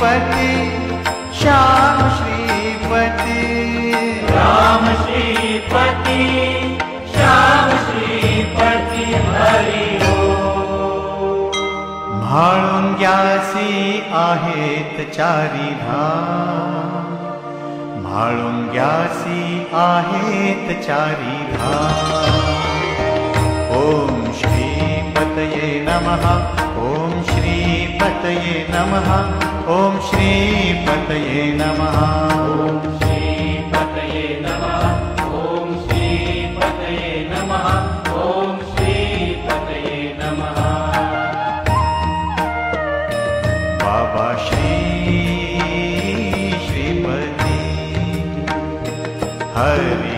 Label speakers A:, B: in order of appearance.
A: श्रीपति श्याम श्रीपति
B: राम श्रीपति श्याम श्रीपति हरि ओम।
A: म्हाळुंग्यासी आहेत चारी धाम, म्हाळुंग्यासी आहेत चारी धाम। ओम श्रीपतये नमः, ओम श्रीपतये नमः, ओम श्रीपतये नमः,
B: ओम श्रीपतये नमः, ओम श्रीपतये नमः, ओम श्रीपतये नमः।
A: बाबा श्रीपति हरि